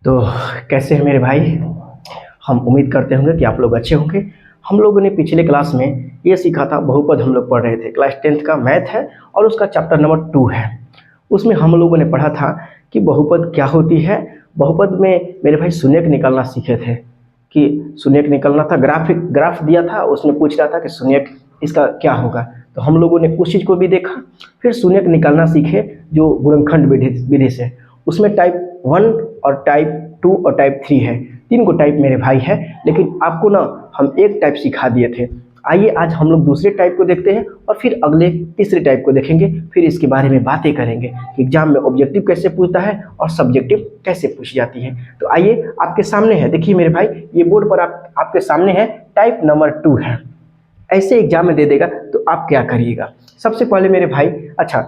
तो कैसे हैं मेरे भाई। हम उम्मीद करते होंगे कि आप लोग अच्छे होंगे। हम लोगों ने पिछले क्लास में ये सीखा था, बहुपद हम लोग पढ़ रहे थे। क्लास 10th का मैथ है और उसका चैप्टर नंबर 2 है। उसमें हम लोगों ने पढ़ा था कि बहुपद क्या होती है। बहुपद में मेरे भाई शून्यक निकालना सीखे थे कि शून्यक निकालना था। ग्राफ दिया था, उसमें पूछ रहा था कि शून्यक इसका क्या होगा। तो हम लोगों ने उस चीज़ को भी देखा, फिर शून्यक निकालना सीखे जो गुणनखंड विधि से। उसमें टाइप 1 और टाइप 2 और टाइप 3 है। 3 को टाइप मेरे भाई है, लेकिन आपको ना हम एक टाइप सिखा दिए थे। आइए आज हम लोग दूसरे टाइप को देखते हैं और फिर अगले तीसरे टाइप को देखेंगे। फिर इसके बारे में बातें करेंगे कि एग्जाम में ऑब्जेक्टिव कैसे पूछता है और सब्जेक्टिव कैसे पूछी जाती है। तो आइए आपके सामने है, देखिए मेरे भाई, ये बोर्ड पर आपके सामने है, टाइप नंबर 2 है। ऐसे एग्जाम में दे देगा तो आप क्या करिएगा। सबसे पहले मेरे भाई, अच्छा,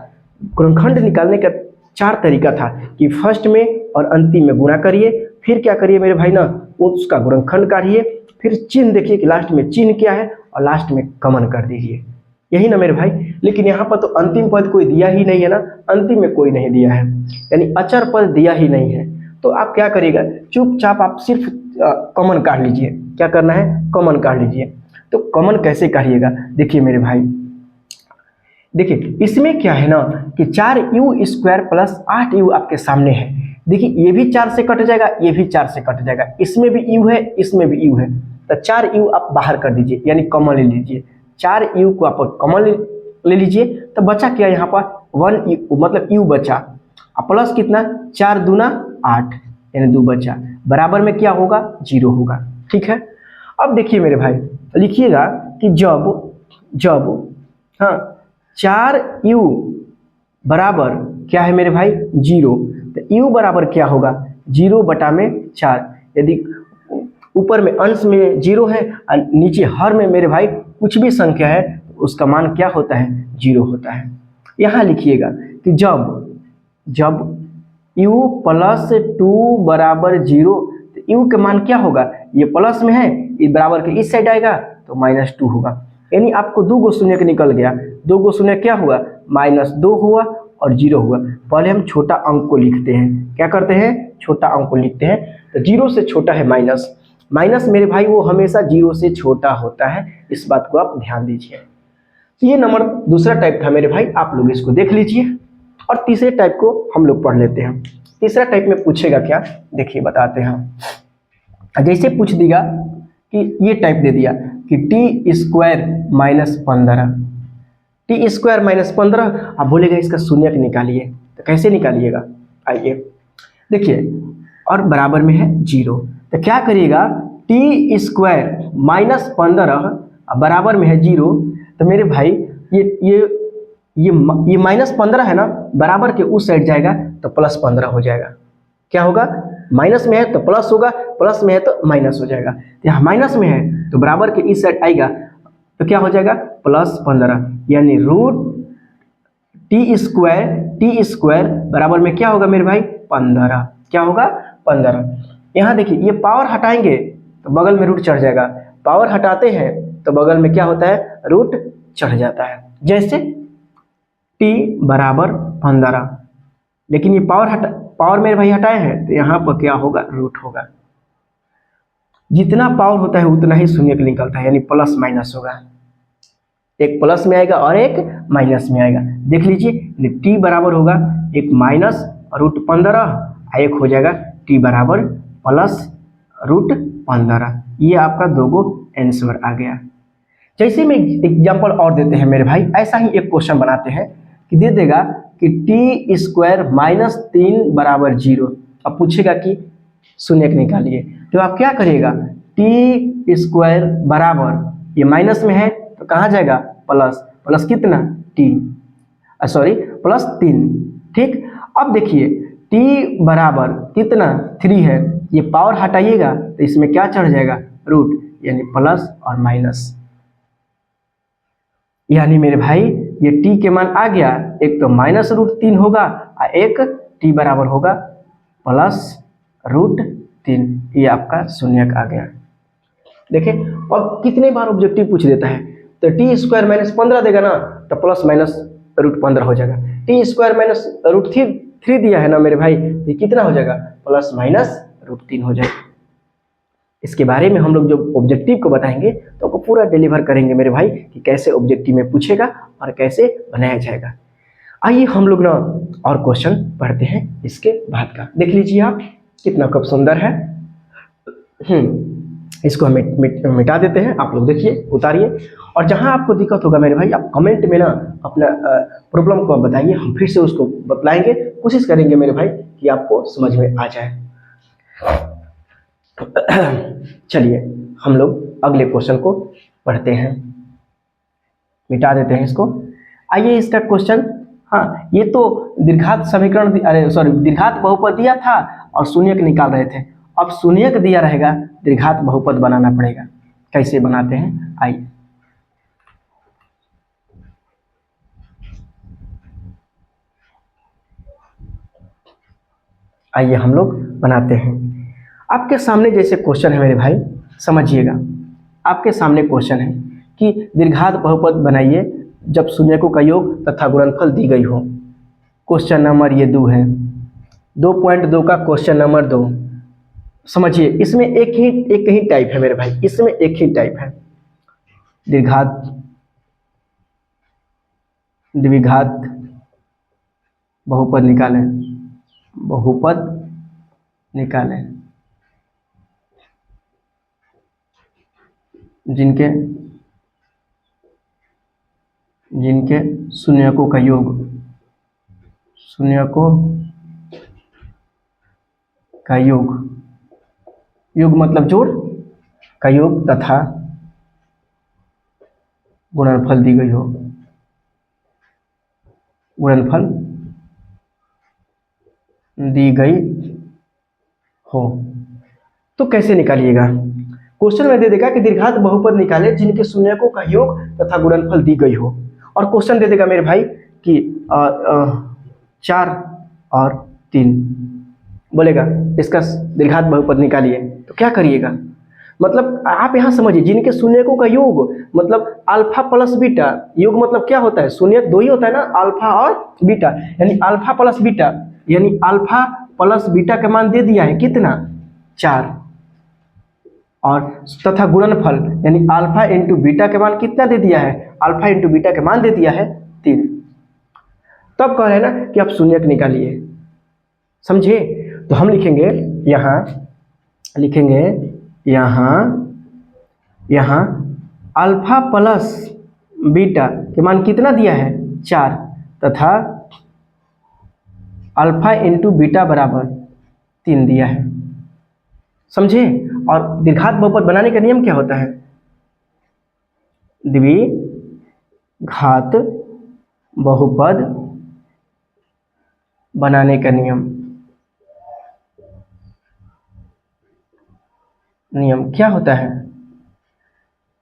गुणनखंड निकालने का 4 तरीका था कि फर्स्ट में और अंतिम में गुणा करिए, फिर क्या करिए मेरे भाई ना, उसका गुणनखंड काढ़िए, फिर चिन्ह देखिए कि लास्ट में चिन्ह क्या है और लास्ट में कॉमन कर दीजिए। यही ना मेरे भाई। लेकिन यहाँ पर तो अंतिम पद कोई दिया ही नहीं है ना, अंतिम में कोई नहीं दिया है, यानी अचर पद दिया ही नहीं है। तो आप क्या करिएगा, चुपचाप आप सिर्फ कॉमन काढ़ लीजिए। क्या करना है, कॉमन काढ़ लीजिए। तो कॉमन कैसे काढ़िएगा, देखिए मेरे भाई, देखिए इसमें क्या है ना कि 4u² प्लस 8u आपके सामने है। देखिए ये भी 4 से कट जाएगा, ये भी 4 से कट जाएगा, इसमें भी u है, इसमें भी u है। तो 4u आप बाहर कर दीजिए, यानी कॉमन ले लीजिए। 4u को आप कॉमन ले लीजिए, तो बचा क्या यहाँ पर 1u, मतलब u बचा, प्लस कितना 4 दूना 8, यानी 2 बचा, बराबर में क्या होगा 0 होगा। ठीक है। अब देखिए मेरे भाई, लिखिएगा कि जब हाँ 4u बराबर क्या है मेरे भाई 0, तो u बराबर क्या होगा 0 बटा में 4। यदि ऊपर में अंश में 0 है और नीचे हर में मेरे भाई कुछ भी संख्या है, तो उसका मान क्या होता है 0 होता है। यहाँ लिखिएगा कि जब u प्लस 2 बराबर 0, तो u का मान क्या होगा, ये प्लस में है, ये बराबर के इस साइड आएगा तो -2 होगा। यानी आपको 2 गो शून्य निकल गया, 2 गो शून्य क्या हुआ -2 हुआ और 0 हुआ। पहले हम छोटा अंक को लिखते हैं, क्या करते हैं, छोटा अंक को लिखते हैं। तो 0 से छोटा है माइनस मेरे भाई, वो हमेशा 0 से छोटा होता है, इस बात को आप ध्यान दीजिए। तो ये नंबर दूसरा टाइप था मेरे भाई, आप लोग इसको देख लीजिए। और तीसरे टाइप को हम लोग पढ़ लेते हैं। तीसरा टाइप में पूछेगा क्या, देखिए बताते हैं हम। जैसे पूछ देगा कि ये टाइप दे दिया कि t² - 15, आप बोलेगा इसका शून्यक निकालिए। तो कैसे निकालिएगा, आइए देखिए, और बराबर में है 0, तो क्या करिएगा t² - 15 बराबर में है 0। तो मेरे भाई ये -15 है ना, बराबर के उस साइड जाएगा तो +15 हो जाएगा। क्या होगा, माइनस में है तो प्लस होगा, प्लस में है तो माइनस हो जाएगा। यहाँ माइनस में है तो बराबर के इस साइड आएगा तो क्या हो जाएगा +15, यानी t² बराबर में क्या होगा मेरे भाई 15। क्या होगा 15। यहाँ देखिए ये पावर हटाएंगे तो बगल में रूट चढ़ जाएगा, पावर हटाते हैं तो बगल में क्या होता है रूट चढ़ जाता है। जैसे t बराबर 15, लेकिन ये पावर मेरे भाई हटाए हैं तो यहाँ पर क्या होगा रूट होगा। जितना पावर होता है उतना ही शून्यक निकलता है, यानी प्लस माइनस होगा, एक प्लस में आएगा और एक माइनस में आएगा। देख लीजिए t बराबर होगा एक माइनस √15, एक हो जाएगा t बराबर +√15। ये आपका 2 गो आंसर आ गया। जैसे में एग्जाम्पल और देते हैं मेरे भाई, ऐसा ही एक क्वेश्चन बनाते हैं कि दे देगा कि t² - 3 बराबर 0। अब पूछेगा कि शून्यक निकालिए, तो आप क्या करिएगा t² बराबर, ये माइनस में है तो कहाँ जाएगा प्लस कितना +3। ठीक। अब देखिए t बराबर कितना 3 है, ये पावर हटाइएगा तो इसमें क्या चढ़ जाएगा रूट, यानी प्लस और माइनस। यानी मेरे भाई ये t के मान आ गया, एक तो -√3 होगा और एक t बराबर होगा +√3। ये आपका शून्यक आ गया। देखें, और कितने बार ऑब्जेक्टिव पूछ देता है, तो t² - 15 देगा ना तो +- √15 हो जाएगा। t² - √3 दिया है ना मेरे भाई, ये कितना हो जाएगा √3 हो जाएगा। इसके बारे में हम लोग जो ऑब्जेक्टिव को बताएंगे तो आपको पूरा डिलीवर करेंगे मेरे भाई कि कैसे ऑब्जेक्टिव में पूछेगा और कैसे बनाया जाएगा। आइए हम लोग ना और क्वेश्चन पढ़ते हैं इसके बाद का। देख लीजिए आप कितना कब सुंदर है। इसको हम मिटा देते हैं, आप लोग देखिए, उतारिए, और जहां आपको दिक्कत होगा मेरे भाई आप कमेंट में ना अपना प्रॉब्लम को बताइए, हम फिर से उसको बतलाएंगे, कोशिश करेंगे मेरे भाई कि आपको समझ में आ जाए। चलिए हम लोग अगले क्वेश्चन को पढ़ते हैं, मिटा देते हैं इसको। आइए इसका क्वेश्चन, हाँ ये तो दीर्घात समीकरण, अरे सॉरी, दीर्घात बहुपद दिया था और शून्यक निकाल रहे थे, अब शून्यक दिया रहेगा, दीर्घात बहुपद बनाना पड़ेगा। कैसे बनाते हैं आइए। आइए हम लोग बनाते हैं। आपके सामने जैसे क्वेश्चन है मेरे भाई, समझिएगा, आपके सामने क्वेश्चन है कि दीर्घात बहुपद बनाइए जब शून्यकों का योग तथा गुणनफल दी गई हो। क्वेश्चन नंबर ये 2 है, 2.2 का क्वेश्चन नंबर 2। समझिए इसमें एक ही टाइप है मेरे भाई, इसमें एक ही टाइप है, दीर्घात द्विघात बहुपद निकालें, बहुपद निकालें जिनके शून्यकों का योग, शून्यकों का योग, योग मतलब जोड़ का योग तथा गुणनफल दी गई हो, गुणनफल दी गई हो। तो कैसे निकालिएगा? क्वेश्चन में दे देगा कि दीर्घात बहुपद निकाले जिनके शून्यकों का योग तथा गुणनफल दी गई हो, और क्वेश्चन दे देगा मेरे भाई कि 4 और 3 बोलेगा इसका दीर्घात बहुपद निकालिए। तो क्या करिएगा? मतलब आप यहाँ समझिए, जिनके शून्यकों का योग मतलब अल्फा प्लस बीटा, योग मतलब क्या होता है, शून्यक 2 ही होता है ना, अल्फा और बीटा, यानी अल्फा प्लस बीटा, यानी अल्फा प्लस बीटा का मान दे दिया है कितना, 4, और तथा गुणनफल यानी अल्फा इंटू बीटा के मान कितना दे दिया है, अल्फा इंटू बीटा के मान दे दिया है 3। तब कह रहे हैं ना कि आप शून्यक निकालिए, समझे? तो हम लिखेंगे यहाँ अल्फा प्लस बीटा के मान कितना दिया है, 4, तथा अल्फा इंटू बीटा बराबर 3 दिया है, समझे? और दीर्घात बहुपद बनाने का नियम क्या होता है, द्विघात बहुपद बनाने का नियम क्या होता है,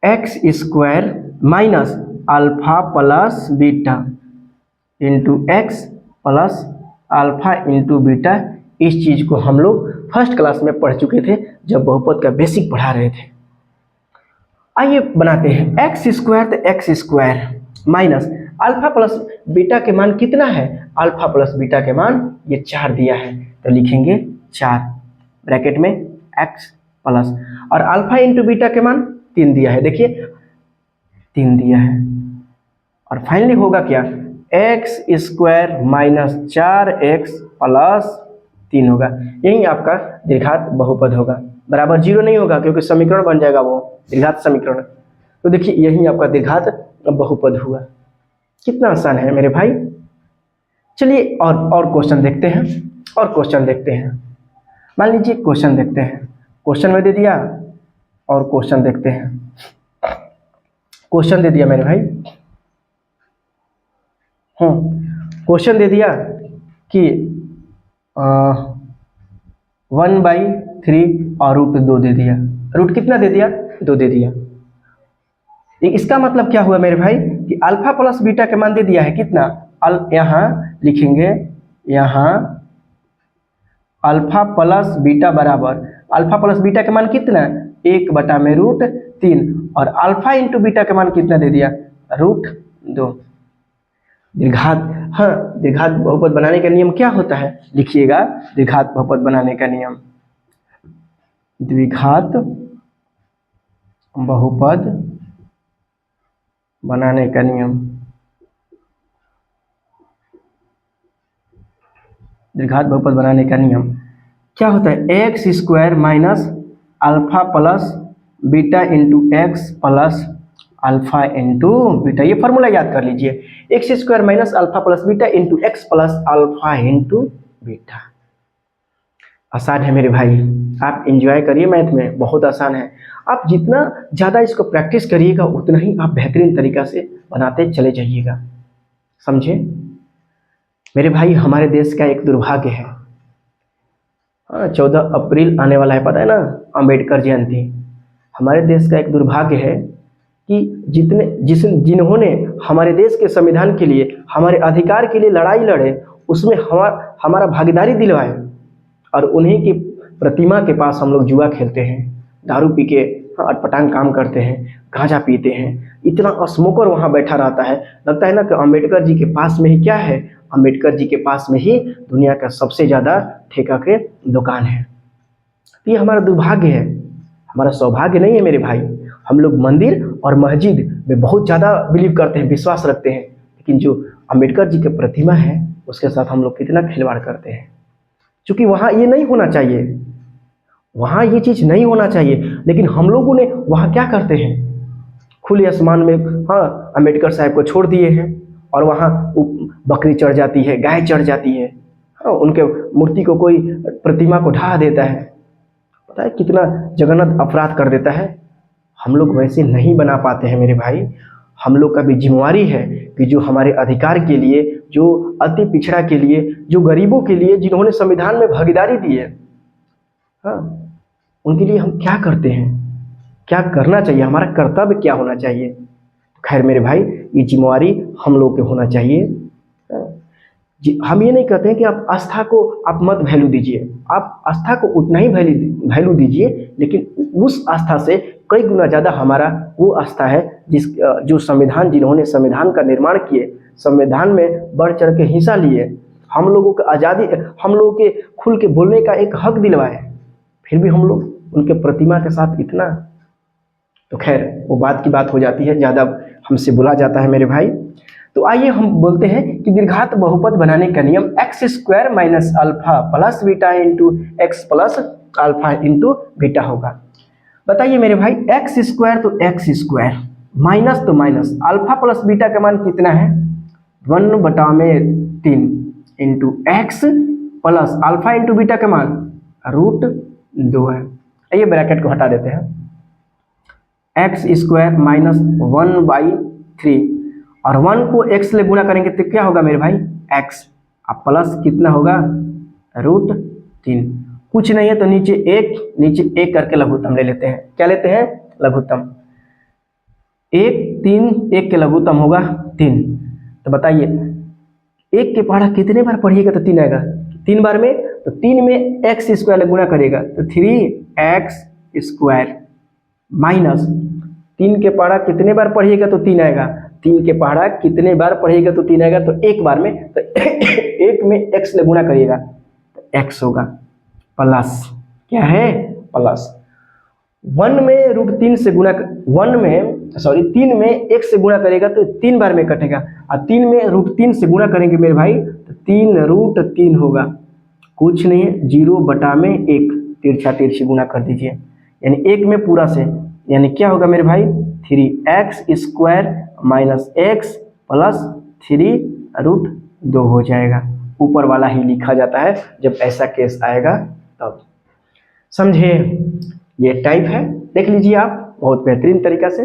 x² minus alpha plus beta into x plus alpha into beta. इस चीज को हम लोग फर्स्ट क्लास में पढ़ चुके थे जब बहुपद का बेसिक पढ़ा रहे थे। आइए बनाते हैं, x² तो x² minus alpha plus beta के मान कितना है, अल्फा प्लस बीटा के मान ये 4 दिया है, तो लिखेंगे 4 ब्रैकेट में x प्लस, और अल्फा इंटू बीटा के मान 3 दिया है, देखिए 3 दिया है, और फाइनली होगा क्या, x² माइनस 4x प्लस 3 होगा। यही आपका दीर्घात बहुपद होगा, बराबर 0 नहीं होगा क्योंकि समीकरण बन जाएगा वो दीर्घात समीकरण। तो देखिए यही आपका दीर्घात बहुपद हुआ। कितना आसान है मेरे भाई। चलिए और क्वेश्चन देखते हैं, और क्वेश्चन देखते हैं। मान लीजिए क्वेश्चन देखते हैं, क्वेश्चन में दे दिया, और क्वेश्चन देखते हैं। क्वेश्चन दे दिया मेरे भाई, क्वेश्चन दे दिया कि 1/3 और √2 दे दिया, रूट कितना दे दिया, 2 दे दिया। इसका मतलब क्या हुआ मेरे भाई कि अल्फा प्लस बीटा के मान दे दिया है कितना, यहाँ लिखेंगे, यहाँ अल्फा प्लस बीटा बराबर, अल्फा प्लस बीटा के मान कितना, 1/√3, और अल्फा इंटू बीटा के मान कितना दे दिया, √2। दीर्घात, दीर्घात बहुपद बनाने का नियम क्या होता है, लिखिएगा दीर्घात बहुपद बनाने का नियम, द्विघात बहुपद बनाने का नियम। द्विघात बहुपद बनाने का नियम क्या होता है? X square minus alpha plus beta into x plus alpha into beta. ये फॉर्मूला याद कर लीजिए, x square minus alpha plus beta into x plus alpha into beta. आसान है मेरे भाई, आप एंजॉय करिए, मैथ में बहुत आसान है। आप जितना ज़्यादा इसको प्रैक्टिस करिएगा उतना ही आप बेहतरीन तरीक़ा से बनाते चले जाइएगा, समझे मेरे भाई। हमारे देश का एक दुर्भाग्य है, हाँ 14 अप्रैल आने वाला है, पता है ना, अंबेडकर जयंती। हमारे देश का एक दुर्भाग्य है कि जिन्होंने हमारे देश के संविधान के लिए, हमारे अधिकार के लिए लड़ाई लड़े, उसमें हमारा भागीदारी दिलवाए, और उन्हीं की प्रतिमा के पास हम लोग जुआ खेलते हैं, दारू पी के अटपटांग काम करते हैं, गांजा पीते हैं। इतना स्मोकर वहाँ बैठा रहता है, लगता है ना कि अम्बेडकर जी के पास में ही क्या है, अम्बेडकर जी के पास में ही दुनिया का सबसे ज़्यादा ठेका के दुकान है। तो ये हमारा दुर्भाग्य है, हमारा सौभाग्य नहीं है मेरे भाई। हम लोग मंदिर और मस्जिद में बहुत ज़्यादा बिलीव करते हैं, विश्वास रखते हैं, लेकिन जो अम्बेडकर जी की प्रतिमा है उसके साथ हम लोग कितना खिलवाड़ करते हैं। क्योंकि वहाँ ये नहीं होना चाहिए, वहाँ ये चीज़ नहीं होना चाहिए, लेकिन हम लोगों ने वहाँ क्या करते हैं, खुले आसमान में हाँ अम्बेडकर साहब को छोड़ दिए हैं, और वहाँ बकरी चढ़ जाती है, गाय चढ़ जाती है, हाँ उनके मूर्ति को कोई प्रतिमा को ढा देता है। पता है कितना जघन्य अपराध कर देता है। हम लोग वैसे नहीं बना पाते हैं मेरे भाई। हम लोग का भी जिम्मेवारी है कि जो हमारे अधिकार के लिए, जो अति पिछड़ा के लिए, जो गरीबों के लिए, जिन्होंने संविधान में भागीदारी दी है, हाँ उनके लिए हम क्या करते हैं, क्या करना चाहिए, हमारा कर्तव्य क्या होना चाहिए। खैर मेरे भाई, ये जिम्मेवारी हम लोग के होना चाहिए। हम ये नहीं कहते हैं कि आप आस्था को आप मत वैल्यू दीजिए, आप आस्था को उतना ही वैल्यू दीजिए, लेकिन उस आस्था से कई गुना ज़्यादा हमारा वो आस्था है जो जिन्होंने संविधान का निर्माण किए, संविधान में बढ़ चढ़ के हिस्सा लिए, हम लोगों को आज़ादी, हम लोगों के खुल के बोलने का एक हक दिलवाए, फिर भी हम लोग उनके प्रतिमा के साथ इतना। तो खैर वो बात की बात हो जाती है, ज़्यादा हमसे बोला जाता है मेरे भाई। तो आइए हम बोलते हैं कि द्विघात बहुपद बनाने का नियम x square minus alpha plus beta into x plus alpha into beta होगा। बताइए मेरे भाई, एक्स स्क्वायर तो एक्स स्क्वायर, माइनस तो माइनस, अल्फा प्लस बीटा का मान कितना है 1/3 into x plus alpha into beta का मान √2 है। आइए ब्रैकेट को हटा देते हैं, एक्स स्क्वायर माइनस 1/3 और 1 को x से गुणा करेंगे तो क्या होगा मेरे भाई x, अब प्लस कितना होगा √3। कुछ नहीं है तो नीचे एक करके लघुत्तम ले लेते हैं। क्या लेते हैं? लघुत्तम। 1 3 1 के लघुत्तम होगा 3। तो बताइए 1 के पहाड़ा कितने बार पढ़िएगा तो 3 आएगा? 3 बार में, तो 3 में एक्स स्क्वायर गुणा करेगा तो 3x स्क्वायर माइनस 3 के पहाड़ा कितने बार पढ़िएगा तो 3 आएगा? 3 के पहाड़ा कितने बार पढ़िएगा तो 3 आएगा? तो एक बार में, तो एक में x से गुणा करिएगा तो x होगा प्लस, क्या है प्लस 1 में √3 से गुणा, 3 में x से गुणा करेगा तो 3 बार में कटेगा, और 3 में √3 से गुणा करेंगे मेरे भाई तो 3 √3 होगा। कुछ नहीं है, 0/1 तिरछा तिरछी गुणा कर दीजिए, यानी 1 में पूरा से, यानी क्या होगा मेरे भाई 3x square minus x plus 3√2 हो जाएगा। ऊपर वाला ही लिखा जाता है जब ऐसा केस आएगा तब, समझे? ये टाइप है, देख लीजिए आप, बहुत बेहतरीन तरीका से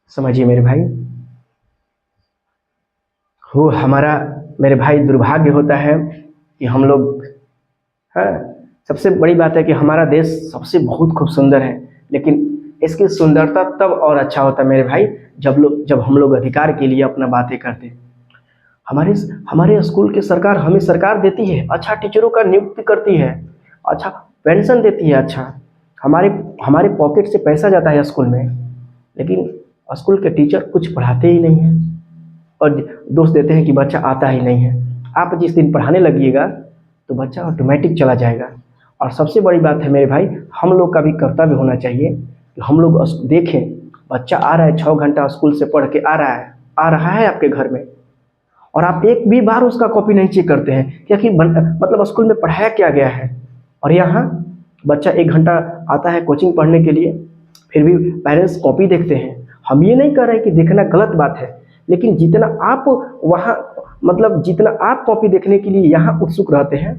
समझिए मेरे भाई। हो हमारा मेरे भाई दुर्भाग्य होता है कि हम लोग, हाँ सबसे बड़ी बात है कि हमारा देश सबसे बहुत खूब सुंदर है, लेकिन इसकी सुंदरता तब और अच्छा होता है मेरे भाई जब हम लोग अधिकार के लिए अपना बातें करते हैं। हमारे स्कूल की सरकार, हमें सरकार देती है, अच्छा टीचरों का नियुक्ति करती है, अच्छा पेंशन देती है, अच्छा हमारे पॉकेट से पैसा जाता है स्कूल में, लेकिन स्कूल के टीचर कुछ पढ़ाते ही नहीं हैं और दोष देते हैं कि बच्चा आता ही नहीं है। आप जिस दिन पढ़ाने लगिएगा तो बच्चा ऑटोमेटिक चला जाएगा, और सबसे बड़ी बात है मेरे भाई, हम लोग का भी कर्तव्य होना चाहिए कि हम लोग देखें बच्चा आ रहा है 6 घंटा स्कूल से पढ़ के आ रहा है आपके घर में, और आप एक भी बार उसका कॉपी नहीं चेक करते हैं क्या कि मतलब स्कूल में पढ़ाया क्या गया है। और यहाँ बच्चा 1 घंटा आता है कोचिंग पढ़ने के लिए, फिर भी पेरेंट्स कॉपी देखते हैं। हम ये नहीं कर रहे कि देखना गलत बात है, लेकिन जितना आप वहाँ मतलब जितना आप कॉपी देखने के लिए यहाँ उत्सुक रहते हैं,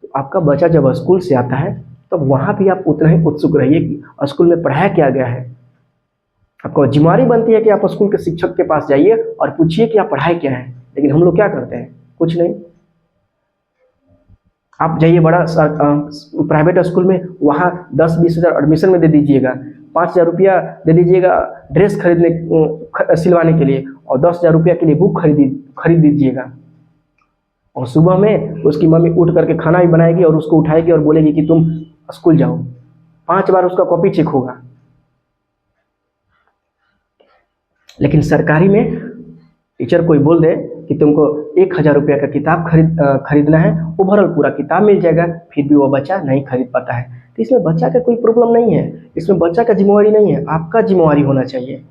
तो आपका बच्चा जब स्कूल से आता है तब वहाँ भी आप उतना ही उत्सुक रहिए कि स्कूल में पढ़ाया क्या गया है। आपको जिम्मेदारी बनती है कि आप स्कूल के शिक्षक के पास जाइए और पूछिए कि आप पढ़ाई क्या है, लेकिन हम लोग क्या करते हैं, कुछ नहीं। आप जाइए बड़ा प्राइवेट स्कूल में, वहाँ 10-20 हज़ार एडमिशन में दे दीजिएगा, 5,000 रुपया दे दीजिएगा ड्रेस खरीदने सिलवाने के लिए, और 10,000 रुपया के लिए बुक खरीद दीजिएगा। और सुबह में उसकी मम्मी उठ करके खाना भी बनाएगी और उसको उठाएगी और बोलेगी कि तुम स्कूल जाओ। 5 बार उसका कॉपी चेक होगा। लेकिन सरकारी में टीचर कोई बोल दे कि तुमको 1,000 रुपया का किताब खरीदना है, ओवरऑल पूरा किताब मिल जाएगा, फिर भी वो बच्चा नहीं खरीद पाता है। तो इसमें बच्चा का कोई प्रॉब्लम नहीं है, इसमें बच्चा का जिम्मेवारी नहीं है, आपका जिम्मेवारी होना चाहिए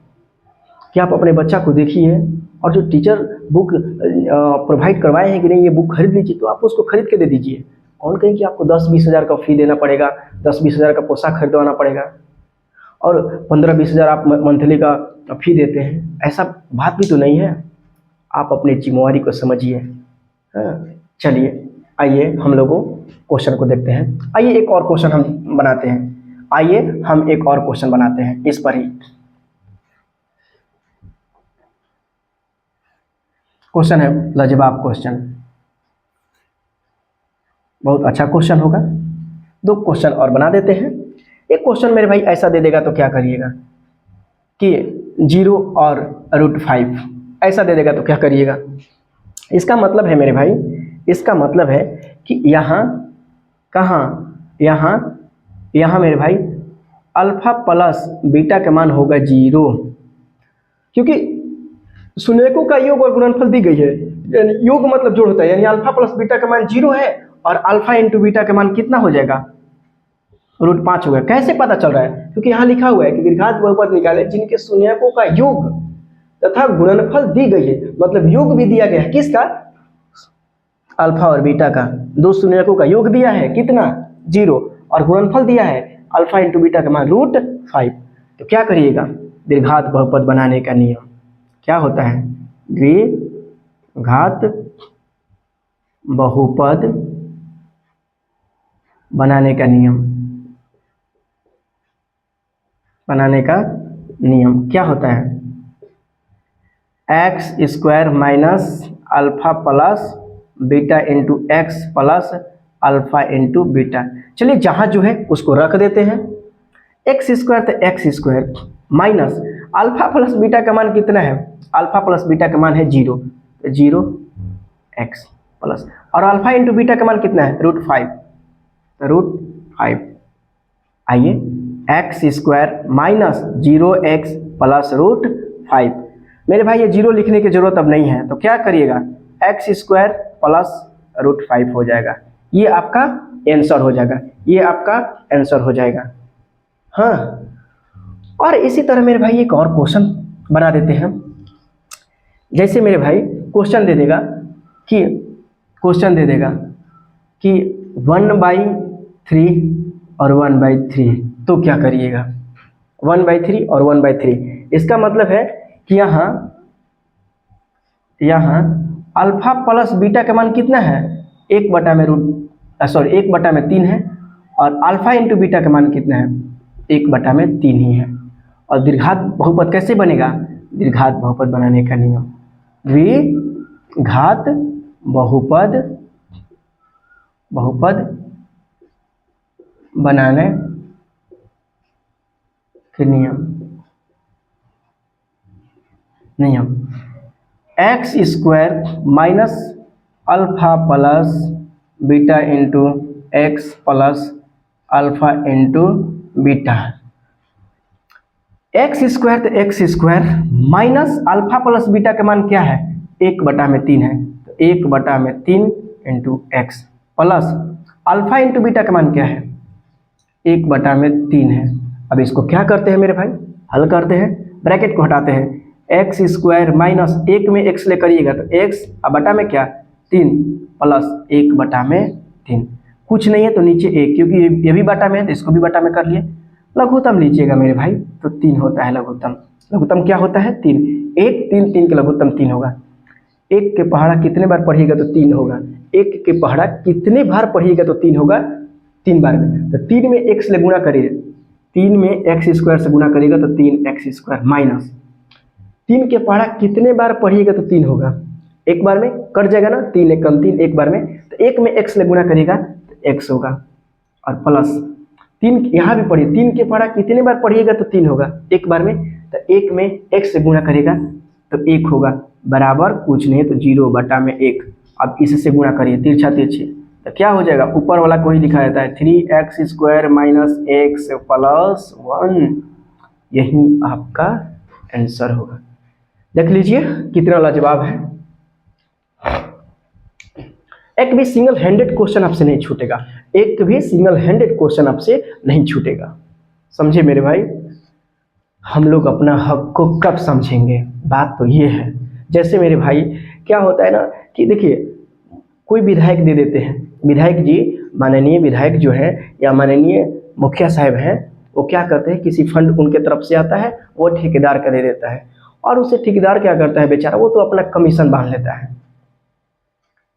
कि आप अपने बच्चा को देखिए, और जो टीचर बुक प्रोवाइड करवाए हैं कि नहीं ये बुक खरीद लीजिए, तो आप उसको खरीद के दे दीजिए। कौन कहीं कि आपको 10-20 हज़ार का फी देना पड़ेगा, 10-20 हज़ार का पोशाक खरीदवाना पड़ेगा, और 15-20 हज़ार आप मंथली का फी देते हैं। ऐसा बात भी तो नहीं है। आप अपनी जिम्मेवारी को समझिए। हाँ, चलिए आइए हम लोगों क्वेश्चन को देखते हैं। आइए एक और क्वेश्चन हम बनाते हैं इस पर ही। क्वेश्चन है लाजवाब क्वेश्चन, बहुत अच्छा क्वेश्चन होगा। 2 क्वेश्चन और बना देते हैं। एक क्वेश्चन मेरे भाई ऐसा दे देगा तो क्या करिएगा कि 0 और √5 ऐसा दे देगा तो क्या करिएगा। इसका मतलब है मेरे भाई, इसका मतलब है कि यहाँ यहाँ मेरे भाई अल्फा प्लस बीटा का मान होगा 0, क्योंकि शून्यकों का योग और गुणनफल दी गई है। यानी योग मतलब जोड़ होता है, यानी अल्फा प्लस बीटा का मान 0 है, और अल्फा इंटू बीटा का मान कितना हो जाएगा, √5 हो गया। कैसे पता चल रहा है, क्योंकि यहाँ लिखा हुआ है कि द्विघात बहुपद निकाले जिनके शून्यकों का योग तथा गुणनफल दी गई है। मतलब योग भी दिया गया है, किसका, अल्फा और बीटा का। 2 शून्यकों का योग दिया है कितना, 0, और गुणनफल दिया है अल्फा इंटू बीटा का मान √5। तो क्या करिएगा, द्विघात बहुपद बनाने का नियम क्या होता है, द्विघात बहुपद बनाने का नियम क्या होता है, x² minus alpha plus beta into x plus alpha into beta. चलिए जहाँ जो है उसको रख देते हैं, x² तो x² minus alpha plus beta का मान कितना है, अल्फा प्लस बीटा का मान है 0, तो 0x प्लस, और अल्फा इंटू बीटा का मान कितना है √5, √5। आइए x² माइनस 0x प्लस √5। मेरे भाई ये 0 लिखने की जरूरत अब नहीं है, तो क्या करिएगा, x² प्लस √5 हो जाएगा। ये आपका आंसर हो जाएगा, हाँ। और इसी तरह मेरे भाई एक और क्वेश्चन बना देते हैं। जैसे मेरे भाई क्वेश्चन दे देगा कि 1/3 और 1/3, तो क्या करिएगा, 1/3 और 1/3। इसका मतलब है कि यहाँ अल्फा प्लस बीटा का मान कितना है, 1/3 है, और अल्फा इंटू बीटा का मान कितना है, 1/3 ही है। और द्विघात बहुपद कैसे बनेगा, द्विघात बहुपद बनाने का नियम, द्विघात बहुपद बनाने के नियम x² minus alpha plus beta into x plus alpha into beta. x² तो x² minus alpha plus beta का मान क्या है, 1/3 है, तो 1/3 into x plus alpha into beta का मान क्या है? 1/3 है। अब इसको क्या करते हैं मेरे भाई, हल करते हैं, ब्रैकेट को हटाते हैं, एक्स स्क्वायर माइनस 1 में x ले करिएगा तो x अब बटा में क्या 3 प्लस 1/3, कुछ नहीं है तो नीचे 1, क्योंकि ये भी बटा में है तो इसको भी बटा में कर लिए। लघुत्तम लीजिएगा मेरे भाई तो 3 होता है लघुत्तम। लघुत्तम क्या होता है? 3। 1 3 3 का लघुत्तम 3 होगा। 1 के पहाड़ा कितने बार पढ़िएगा तो 3 होगा। 1 के पहाड़ा कितने बार पढ़िएगा तो 3 होगा? 3 बार में। तो 3 में x ले गुणा करिए, 3 में x स्क्वायर से गुणा करिएगा तो 3x स्क्वायर माइनस 3 के पहाड़ा कितने बार पढ़िएगा तो 3 होगा। एक बार में कट जाएगा ना, 3 1 कम 3 एक बार में, तो 1 में x ले गुणा करिएगा तो x होगा और प्लस 3 यहाँ भी पढ़िए, 3 के पहाड़ा कितने बार पढ़िएगा तो 3 होगा एक बार में, तो 1 में x से गुणा करेगा तो 1 होगा बराबर कुछ नहीं तो 0/1। अब इससे गुणा करिए तिरछा तिरछी तो क्या हो जाएगा, ऊपर वाला को ही लिखा जाता है 3x square minus x plus 1। यही आपका आंसर होगा। देख लीजिए कितना लाजवाब है। एक भी सिंगल हैंडेड क्वेश्चन आपसे नहीं छूटेगा, एक भी सिंगल हैंडेड क्वेश्चन आपसे नहीं छूटेगा। समझे मेरे भाई? हम लोग अपना हक को कब समझेंगे, बात तो ये है। जैसे मेरे भाई क्या होता है ना कि देखिए कोई विधायक दे देते हैं, विधायक जी माननीय विधायक जो है या माननीय मुखिया साहब हैं, वो क्या करते हैं किसी फंड उनके तरफ से आता है वो ठेकेदार का दे देता है, और उसे ठेकेदार क्या करता है बेचारा, वो तो अपना कमीशन बांध लेता है,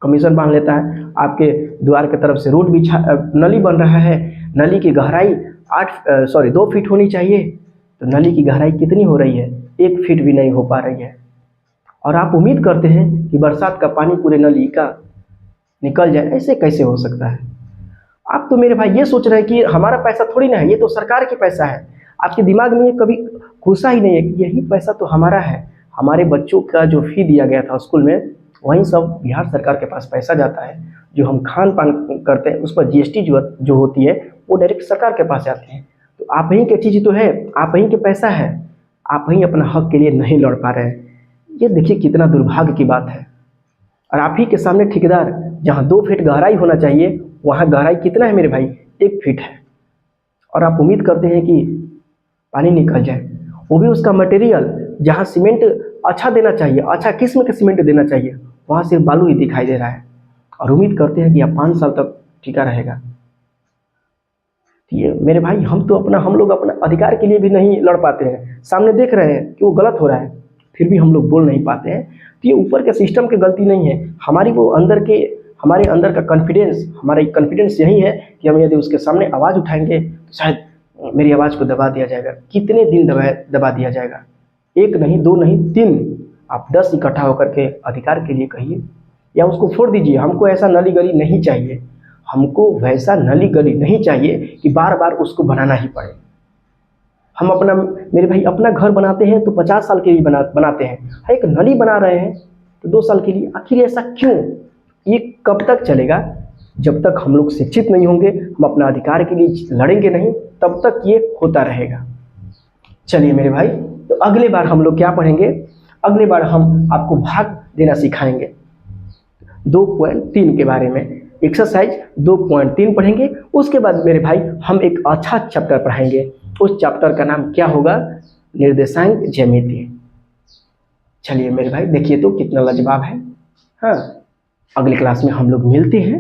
कमीशन बांध लेता है। आपके द्वार के तरफ से रोड बिछा नली बन रहा है, नली की गहराई 2 फीट होनी चाहिए, तो नली की गहराई कितनी हो रही है, 1 फीट भी नहीं हो पा रही है, और आप उम्मीद करते हैं कि बरसात का पानी पूरे नली का निकल जाए। ऐसे कैसे हो सकता है? आप तो मेरे भाई ये सोच रहे हैं कि हमारा पैसा थोड़ी ना है, ये तो सरकार की पैसा है। आपके दिमाग में ये कभी घुसा ही नहीं है कि यही पैसा तो हमारा है। हमारे बच्चों का जो फी दिया गया था स्कूल में, वहीं सब बिहार सरकार के पास पैसा जाता है। जो हम खान पान करते हैं उस पर जीएसटी जो होती है वो डायरेक्ट सरकार के पास जाती है। तो आप ही की चीज़ तो है, आप ही के पैसा है, आप ही अपना हक के लिए नहीं लड़ पा रहे हैं। ये देखिए कितना दुर्भाग्य की बात है। और आप ही के सामने ठेकेदार जहाँ 2 फीट गहराई होना चाहिए वहाँ गहराई कितना है मेरे भाई, 1 फीट है, और आप उम्मीद करते हैं कि पानी निकल जाए। वो भी उसका मटेरियल जहाँ सीमेंट अच्छा देना चाहिए, अच्छा किस्म का सीमेंट देना चाहिए, वहाँ सिर्फ बालू ही दिखाई दे रहा है, और उम्मीद करते हैं कि यह 5 साल तक टिका रहेगा। ये मेरे भाई हम लोग अपना अधिकार के लिए भी नहीं लड़ पाते हैं। सामने देख रहे हैं कि वो गलत हो रहा है, फिर भी हम लोग बोल नहीं पाते हैं। तो ये ऊपर के सिस्टम की गलती नहीं है, हमारे अंदर का कॉन्फिडेंस, हमारा कॉन्फिडेंस यही है कि हम यदि उसके सामने आवाज़ उठाएंगे तो शायद मेरी आवाज़ को दबा दिया जाएगा। कितने दिन दबा दिया जाएगा? 1 नहीं 2 नहीं 3, आप 10 इकट्ठा होकर के अधिकार के लिए कहिए, या उसको फोड़ दीजिए। हमको ऐसा नली गली नहीं चाहिए, हमको वैसा नली गली नहीं चाहिए कि बार बार उसको बनाना ही पड़े। हम मेरे भाई अपना घर बनाते हैं तो 50 साल के लिए बनाते हैं, एक नली बना रहे हैं तो 2 साल के लिए। आखिर ऐसा क्यों? ये कब तक चलेगा? जब तक हम लोग शिक्षित नहीं होंगे, हम अपना अधिकार के लिए लड़ेंगे नहीं, तब तक ये होता रहेगा। चलिए मेरे भाई, तो अगले बार हम लोग क्या पढ़ेंगे? अगले बार हम आपको भाग देना सिखाएंगे 2.3 के बारे में। एक्सरसाइज 2.3 पढ़ेंगे। उसके बाद मेरे भाई हम एक अच्छा चैप्टर पढ़ाएंगे, उस चैप्टर का नाम क्या होगा? निर्देशांक ज्यामिति। चलिए मेरे भाई देखिए तो कितना लाजवाब है। हाँ, अगली क्लास में हम लोग मिलते हैं।